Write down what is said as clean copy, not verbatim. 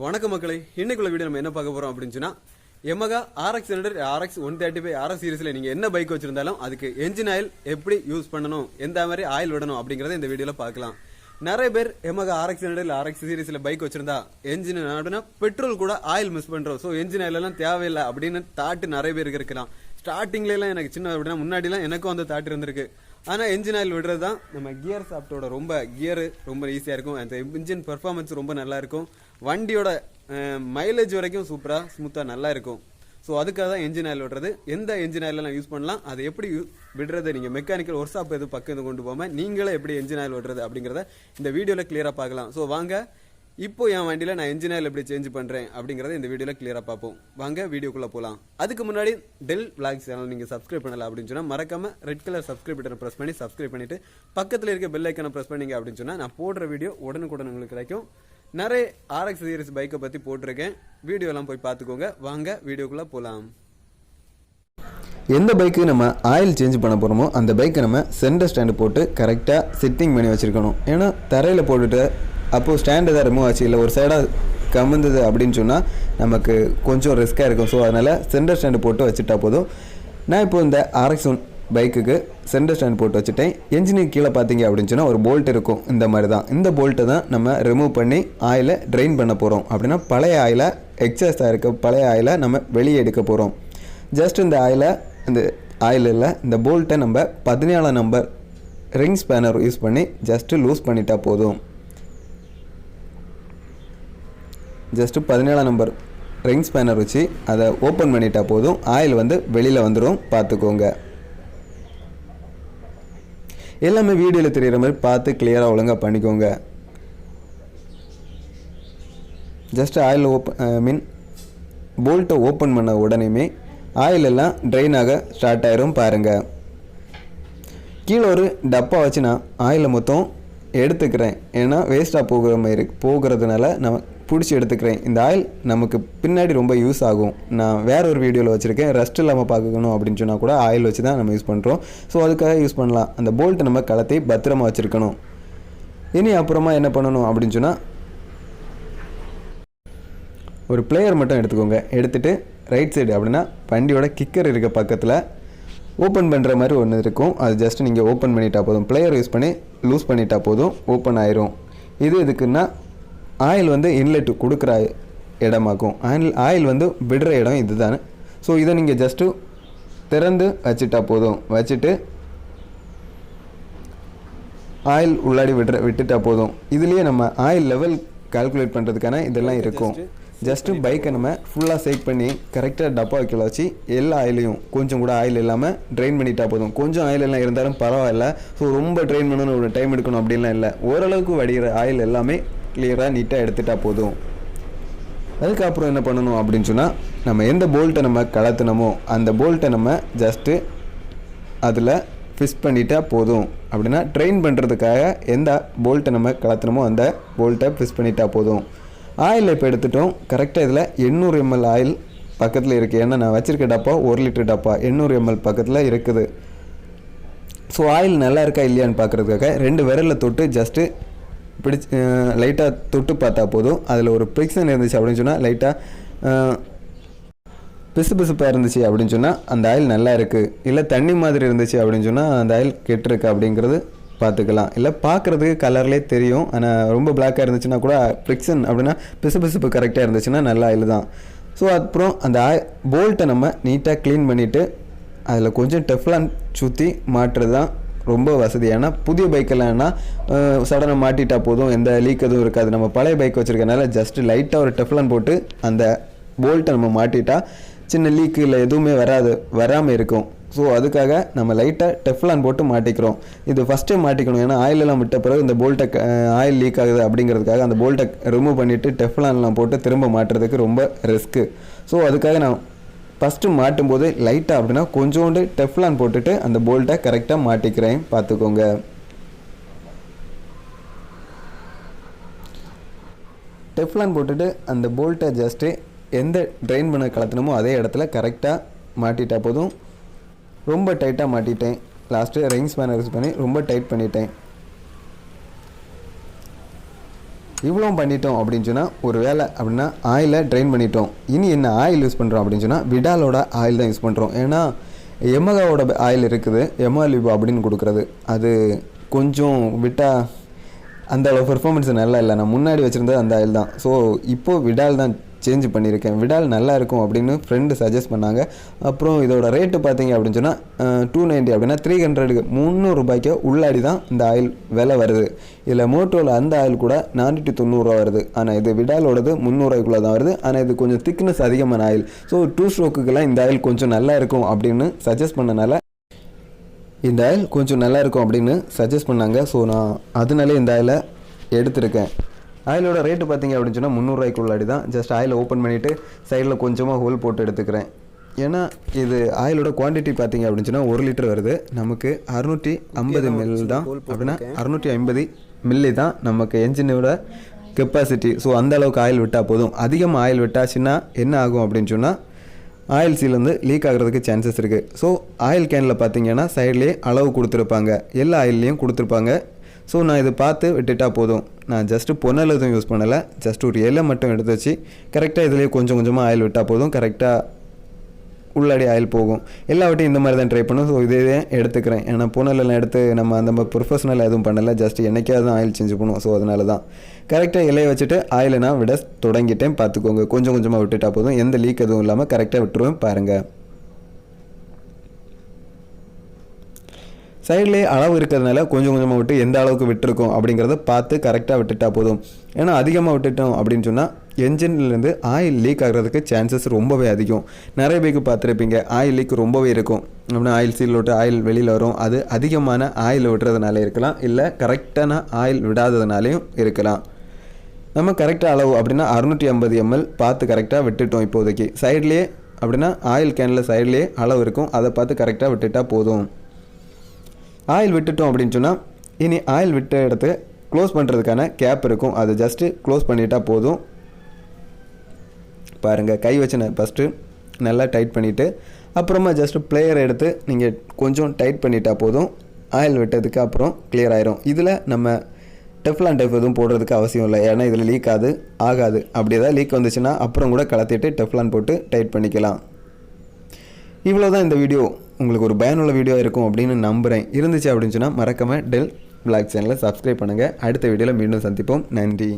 வணக்கம் மக்களே, இன்னைக்குள்ள வீடியோ நம்ம என்ன பார்க்க போறோம் அப்படின்னு சொன்னா Yamaha RX 135 RX சீரிஸ்ல நீங்க என்ன பைக் வச்சிருந்தாலும் அதுக்கு என்ஜின் ஆயில் எப்படி யூஸ் பண்ணணும், எந்த மாதிரி ஆயில் விடணும் அப்படிங்கறத இந்த வீடியோல பார்க்கலாம். நிறைய பேர் Yamaha RX RX சீரிஸ்ல பைக் வச்சிருந்தா என்ஜின் அப்படின்னா பெட்ரோல் கூட ஆயில் மிஸ் பண்றோம். ஸோ என்ஜின் ஆயில் எல்லாம் தேவையில்லை அப்படின்னு தாட்டு நிறைய பேருக்கு இருக்கலாம். ஸ்டார்டிங்ல எல்லாம் எனக்கு சின்ன அப்படின்னா முன்னாடி எல்லாம் எனக்கும் அந்த தாட்டு இருந்திருக்கு. ஆனா என்ஜின் ஆயில் விடுறது தான் நம்ம கியர் சாப்டோட கியர் ரொம்ப ஈஸியா இருக்கும். அந்த இன்ஜின் பெர்ஃபார்மன்ஸ் ரொம்ப நல்லா இருக்கும். வண்டியோட மைலேஜ் வரைக்கும் சூப்பரா ஸ்மூத்தா நல்லா இருக்கும். ஸோ அதுக்காக தான் என்ஜின் ஆயில் விடுறது. எந்த என்ஜின் ஆயில் யூஸ் பண்ணலாம், அதை எப்படி விடுறது, நீங்க மெக்கானிக்கல் ஒர்க் ஷாப் எது பக்கம் கொண்டு போகாம நீங்களே எப்படி என்ஜின் ஆயில் விடுறது அப்படிங்கறத இந்த வீடியோல கிளியரா பார்க்கலாம். ஸோ வாங்க இப்போ என் வண்டியில நான் என்ஜின் ஆயில் எப்படி சேஞ்ச் பண்றேன் அப்படிங்கறத இந்த வீடியோல கிளியரா பார்ப்போம். வாங்க வீடியோக்குள்ள போலாம். அதுக்கு முன்னாடி டெல் விளாக்ஸ் சேனல் நீங்க சப்ஸ்கிரைப் பண்ணல அப்படின்னு சொன்னா மறக்காம ரெட் கலர் சப்ஸ்கிரைப் பட்டனை பிரஸ் பண்ணி சப்ஸ்கிரைப் பண்ணிட்டு பக்கத்துல இருக்க பெல் ஐக்கனை பிரஸ் பண்ணீங்க அப்படின்னு சொன்னா நான் போடுற வீடியோ உடனுக்குடன் உங்களுக்கு கிடைக்கும். நிறைய RX சீரிஸ் பைக்கை பத்தி போட்டிருக்கேன், வீடியோ எல்லாம் போய் பார்த்துக்கோங்க. வாங்க வீடியோக்குள்ள போலாம். எந்த பைக்கு நம்ம ஆயில் சேஞ்ச் பண்ண போகிறோமோ அந்த பைக்கை நம்ம சென்டர் ஸ்டாண்டு போட்டு கரெக்டாக செட்டிங் பண்ணி வச்சுருக்கணும். ஏன்னா தரையில் போட்டுட்டு அப்போது ஸ்டாண்டு தான் ரிமூவ் ஆச்சு, இல்லை ஒரு சைடாக கமுந்தது அப்படின்னு சொன்னால் நமக்கு கொஞ்சம் ரிஸ்க்காக இருக்கும். ஸோ அதனால் சென்டர் ஸ்டாண்டு போட்டு வச்சுட்டா போதும். நான் இப்போ இந்த RX பைக்குக்கு சென்டர் ஸ்டாண்ட் போட்டு வச்சுட்டேன். என்ஜினுக்கு கீழே பார்த்தீங்க அப்படின்னு சொன்னால் ஒரு போல்ட் இருக்கும். இந்த மாதிரி தான் இந்த போல்ட்டை தான் நம்ம ரிமூவ் பண்ணி ஆயிலை ட்ரெயின் பண்ண போகிறோம். அப்படின்னா பழைய ஆயிலை, எக்ஸாஸ்டாக இருக்க பழைய ஆயிலை நம்ம வெளியே எடுக்க போகிறோம். ஜஸ்ட் இந்த ஆயிலில் இந்த போல்ட்டை நம்ம 14 நம்பர் ரிங் ஸ்பேனர் யூஸ் பண்ணி ஜஸ்ட்டு லூஸ் பண்ணிட்டா போதும். ஜஸ்ட்டு 17 நம்பர் ரிங் ஸ்பேனர் வச்சு அதை ஓப்பன் பண்ணிட்டா போதும். ஆயில் வெளியில் வந்துடும், பார்த்துக்கோங்க. எல்லாமே வீடியோவில் தெரிகிற மாதிரி பார்த்து கிளியராக ஒழுங்காக பண்ணிக்கோங்க. ஜஸ்ட் ஆயில் போல்ட்டை ஓப்பன் பண்ண உடனேயுமே ஆயில் எல்லாம் ட்ரெயின் ஆக ஸ்டார்ட் ஆயிரும் பாருங்கள். கீழே ஒரு டப்பா வச்சு நான் ஆயிலை மொத்தம் எடுத்துக்கிறேன். ஏன்னா வேஸ்ட்டாக போகிறதுனால நான் பிடிச்சி எடுத்துக்கிறேன். இந்த ஆயில் நமக்கு பின்னாடி ரொம்ப யூஸ் ஆகும். நான் வேற ஒரு வீடியோவில் வச்சுருக்கேன், ரெஸ்ட் இல்லாமல் பார்க்கணும் அப்படின்னு சொன்னால் கூட ஆயில் வச்சு தான் நம்ம யூஸ் பண்ணுறோம். ஸோ அதுக்காக யூஸ் பண்ணலாம். அந்த போல்ட்டை நம்ம கலத்தி பத்திரமா வச்சுருக்கணும். இனி அப்புறமா என்ன பண்ணணும் அப்படின்னு சொன்னால் ஒரு பிளேயர் மட்டும் எடுத்துக்கோங்க. எடுத்துகிட்டு ரைட் சைடு அப்படின்னா வண்டியோட கிக்கர் இருக்க பக்கத்தில் ஓப்பன் பண்ணுற மாதிரி ஒன்று இருக்கும். அது ஜஸ்ட் நீங்கள் ஓப்பன் பண்ணிட்டா போதும். பிளேயர் யூஸ் பண்ணி லூஸ் பண்ணிட்டா போதும், ஓப்பன் ஆயிரும். இது எதுக்குன்னா ஆயில் இன்லெட் கொடுக்குற இடமாக்கும். ஆயில் விடுற இடம் இது தானே. ஸோ இதை நீங்கள் ஜஸ்ட்டு திறந்து வச்சுட்டா போதும். வச்சுட்டு ஆயில் உள்ளாடி விட்டுட்டா போதும். இதுலேயே நம்ம ஆயில் லெவல் கால்குலேட் பண்ணுறதுக்கான இதெல்லாம் இருக்கும். ஜஸ்ட்டு பைக்கை நம்ம ஃபுல்லாக சேக் பண்ணி கரெக்டாக டப்பா வைக்கல வச்சு எல்லா ஆயிலையும் கொஞ்சம் கூட ஆயில் இல்லாமல் ட்ரெயின் பண்ணிட்டா போதும். கொஞ்சம் ஆயில் எல்லாம் இருந்தாலும் பரவாயில்ல. ஸோ ரொம்ப ட்ரெயின் பண்ணணும், ஒரு டைம் எடுக்கணும் அப்படின்லாம் இல்லை. ஓரளவுக்கு வடிகிற ஆயில் எல்லாமே கிளியராக நீட்டாக எடுத்துட்டா போதும். அதுக்கப்புறம் என்ன பண்ணணும் அப்படின்னு சொன்னால் நம்ம எந்த போல்ட்டை நம்ம கலத்தினமோ அந்த போல்ட்டை நம்ம ஜஸ்ட்டு அதில் ஃபிக்ஸ் பண்ணிட்டா போதும். அப்படின்னா ட்ரெயின் பண்ணுறதுக்காக எந்த போல்ட்டை நம்ம கலத்தினமோ அந்த போல்ட்டை ஃபிக்ஸ் பண்ணிட்டா போதும். ஆயில் இப்போ எடுத்துட்டோம். கரெக்டாக இதில் 800 ml ஆயில் பக்கத்தில் இருக்குது. ஏன்னா நான் வச்சுருக்க டப்பா 1 லிட்டர் டப்பா 800 ml பக்கத்தில் இருக்குது. ஸோ ஆயில் நல்லா இருக்கா இல்லையான்னு பார்க்குறதுக்காக 2 விரலில் தொட்டு ஜஸ்ட்டு லைட்டாக தொட்டு பார்த்தா போதும். அதில் ஒரு பிரிக்ஷன் இருந்துச்சு அப்படின்னு சொன்னால் லைட்டாக பிசுப்பாக இருந்துச்சு அப்படின்னு சொன்னால் அந்த ஆயில் நல்லா இருக்குது. இல்லை தண்ணி மாதிரி இருந்துச்சு அப்படின்னு சொன்னால் அந்த ஆயில் கெட்டிருக்கு அப்படிங்கிறது பார்த்துக்கலாம். இல்லை பார்க்குறதுக்கு கலர்லேயே தெரியும். ஆனால் ரொம்ப பிளாக்காக இருந்துச்சுன்னா கூட ஃப்ரிக்ஷன் அப்படின்னா பிசுப்பு கரெக்டாக இருந்துச்சுன்னா நல்ல ஆயில் தான். ஸோ அப்புறம் அந்த போல்ட்டை நம்ம நீட்டாக க்ளீன் பண்ணிவிட்டு அதில் கொஞ்சம் டெஃப்லான் சுற்றி மாட்டுறது தான் ரொம்ப வசதி. ஏன்னா புதிய பைக்கெல்லாம்னா சடனாக மாட்டிட்டா போதும், எந்த லீக் எதுவும் இருக்காது. நம்ம பழைய பைக் வச்சுருக்கனால ஜஸ்ட்டு லைட்டாக ஒரு டெஃப்லான் போட்டு அந்த போல்ட்டை நம்ம மாட்டிட்டா சின்ன லீக்கு இல்லை எதுவுமே வராமல் இருக்கும். ஸோ அதுக்காக நம்ம லைட்டாக டெஃப்லான் போட்டு மாட்டிக்கிறோம். இது ஃபஸ்ட் டைம் மாட்டிக்கணும். ஏன்னா ஆயிலெல்லாம் விட்ட பிறகு இந்த போல்ட்டை ஆயில் லீக் ஆகுது அப்படிங்கிறதுக்காக அந்த போல்ட்டை ரிமூவ் பண்ணிவிட்டு டெஃப்லான்லாம் போட்டு திரும்ப மாட்டுறதுக்கு ரொம்ப ரிஸ்க்கு. ஸோ அதுக்காக நான் ஃபஸ்ட்டு மாட்டும்போது லைட்டாக அப்படின்னா கொஞ்சோண்டு டெஃப்லான் போட்டுட்டு அந்த போல்ட்டை கரெக்டாக மாட்டிக்கிறேன், பார்த்துக்கோங்க. டெஃப்லான் போட்டுட்டு அந்த போல்ட்டை ஜஸ்ட்டு எந்த ட்ரெயின் பண்ண கலத்தினமோ அதே இடத்துல கரெக்டாக மாட்டிட்டா போதும். ரொம்ப டைட்டாக மாட்டிட்டேன். லாஸ்ட்டு ரிங் ஸ்பேனர் யூஸ் பண்ணி ரொம்ப டைட் பண்ணிட்டேன். இவ்வளோ பண்ணிட்டோம் அப்படின்னு சொன்னால் ஒரு வேலை அப்படின்னா ஆயிலை ட்ரைன் பண்ணிட்டோம். இனி என்ன ஆயில் யூஸ் பண்ணுறோம் அப்படின்னு சொன்னால் விடாலோட ஆயில் தான் யூஸ் பண்ணுறோம். ஏன்னா எமகாவோட ஆயில் இருக்குது, எமாலிபோ அப்படின்னு கொடுக்குறது, அது கொஞ்சம் விட்டால் அந்த அளவு பெர்ஃபார்மன்ஸ் நல்லா இல்லை. நான் முன்னாடி வச்சுருந்தது அந்த ஆயில் தான். ஸோ இப்போது விடால் தான் சேஞ்ச் பண்ணியிருக்கேன். விடால் நல்லா இருக்கும் அப்படின்னு ஃப்ரெண்டு சஜஸ்ட் பண்ணாங்க. அப்புறம் இதோட ரேட்டு பார்த்தீங்க அப்படின்னு சொன்னால் 290 அப்படின்னா 300 300 உள்ளாடி தான் இந்த ஆயில் விலை வருது. இதில் மோட்டோவில் அந்த ஆயில் கூட 490 வருது. ஆனால் இது விடாலோடது 300 தான் வருது. ஆனால் இது கொஞ்சம் திக்னஸ் அதிகமான ஆயில். ஸோ 2 ஸ்ட்ரோக்குக்கெல்லாம் இந்த ஆயில் கொஞ்சம் நல்லா இருக்கும் அப்படின்னு சஜஸ்ட் பண்ணனால இந்த ஆயில் கொஞ்சம் நல்லா இருக்கும் அப்படின்னு சஜஸ்ட் பண்ணாங்க. ஸோ நான் அதனாலே இந்த ஆயிலை எடுத்திருக்கேன். ஆயிலோட ரேட்டு பார்த்தீங்க அப்படின்னு சொன்னால் 300 உள்ளாடி தான். ஜஸ்ட் ஆயிலை ஓப்பன் பண்ணிவிட்டு சைடில் கொஞ்சமாக ஹோல் போட்டு எடுத்துக்கிறேன். ஏன்னா இது ஆயிலோட குவான்டிட்டி பார்த்தீங்க அப்படின்னு சொன்னால் 1 லிட்டர் வருது. நமக்கு 650 மில்லி தான் அப்படின்னா 650 மில்லி தான் நமக்கு என்ஜினோட கெப்பாசிட்டி. ஸோ அந்த அளவுக்கு ஆயில் விட்டால் போதும். அதிகமாக ஆயில் விட்டாச்சுன்னா என்ன ஆகும் அப்படின்னு சொன்னால் ஆயில் சீல் வந்து லீக் ஆகிறதுக்கு சான்சஸ் இருக்குது. ஸோ ஆயில் கேனில் பார்த்தீங்கன்னா சைட்லேயே அளவு கொடுத்துருப்பாங்க, எல்லா ஆயில்லையும் கொடுத்துருப்பாங்க. ஸோ நான் இது பார்த்து விட்டுட்டா போதும். நான் ஜஸ்ட்டு பொன்னல் எதுவும் யூஸ் பண்ணலை, ஜஸ்ட் ஒரு இலை மட்டும் எடுத்து வச்சு கரெக்டாக இதுலேயே கொஞ்சம் கொஞ்சமாக ஆயில் விட்டால் போதும். கரெக்டாக உள்ளாடி ஆயில் போகும். எல்லாவட்டையும் இந்த மாதிரி தான் ட்ரை பண்ணும். ஸோ இதே எடுத்துக்கிறேன். ஏன்னா பொன்னலெல்லாம் எடுத்து நம்ம அந்த ப்ரொஃபஷனல் எதுவும் பண்ணலை, ஜஸ்ட் என்னைக்காவது தான் ஆயில் சேஞ்ச் பண்ணுவோம். ஸோ அதனால தான் கரெக்டாக இலையை வச்சுட்டு ஆயிலை நான் விட தொடங்கிட்டேன். பார்த்துக்கோங்க, கொஞ்சம் கொஞ்சமாக விட்டுட்டா போதும். எந்த லீக் எதுவும் இல்லாமல் கரெக்டாக விட்டுருவேன் பாருங்கள். சைட்லேயே அளவு இருக்கிறதுனால கொஞ்சம் கொஞ்சமாக விட்டு எந்த அளவுக்கு விட்டுருக்கோம் அப்படிங்கிறத பார்த்து கரெக்டாக விட்டுட்டா போதும். ஏன்னா அதிகமாக விட்டுட்டோம் அப்படின்னு சொன்னால் என்ஜின்லேருந்து ஆயில் லீக் ஆகிறதுக்கு சான்சஸ் ரொம்பவே அதிகம். நிறைய பேருக்கு பார்த்துருப்பீங்க, ஆயில் லீக் ரொம்பவே இருக்கும். அப்படின்னா ஆயில் சீல் விட்டு ஆயில் வெளியில் வரும். அது அதிகமான ஆயில் விடுறதுனால இருக்கலாம், இல்லை கரெக்டான ஆயில் விடாததுனாலையும் இருக்கலாம். நம்ம கரெக்டாக அளவு அப்படின்னா 650 ml பார்த்து கரெக்டாக விட்டுட்டோம். இப்போதைக்கு சைட்லேயே அப்படின்னா ஆயில் கேனில் சைட்லேயே அளவு இருக்கும், அதை பார்த்து கரெக்டாக விட்டுட்டால் போதும். ஆயில் விட்டுட்டோம் அப்படின்னு சொன்னால் இனி ஆயில் விட்ட இடத்த க்ளோஸ் பண்ணுறதுக்கான கேப் இருக்கும், அது ஜஸ்ட்டு க்ளோஸ் பண்ணிட்டால் போதும். பாருங்கள், கை வச்சு நான் ஃபஸ்ட்டு நல்லா டைட் பண்ணிவிட்டு அப்புறமா ஜஸ்ட்டு பிளேயர் எடுத்து நீங்கள் கொஞ்சம் டைட் பண்ணிட்டால் போதும். ஆயில் விட்டதுக்கு அப்புறம் கிளியர் ஆயிரும். இதில் நம்ம டெஃப்லான் டைப் எதுவும் போடுறதுக்கு அவசியம் இல்லை. ஏன்னா இதில் லீக் ஆகாது. அப்படி ஏதாவது லீக் வந்துச்சுன்னா அப்புறம் கூட கலத்திட்டு டெஃப்லான் போட்டு டைட் பண்ணிக்கலாம். இவ்வளோ தான் இந்த வீடியோ. உங்களுக்கு ஒரு பயனுள்ள வீடியோ இருக்கும் அப்படின்னு நம்புகிறேன். இருந்துச்சு அப்படின்னு சொன்னால் மறக்காமல் டெல் பிளாக் சேனலை சப்ஸ்கிரைப் பண்ணுங்கள். அடுத்த வீடியோவில் மீண்டும் சந்திப்போம். நன்றி.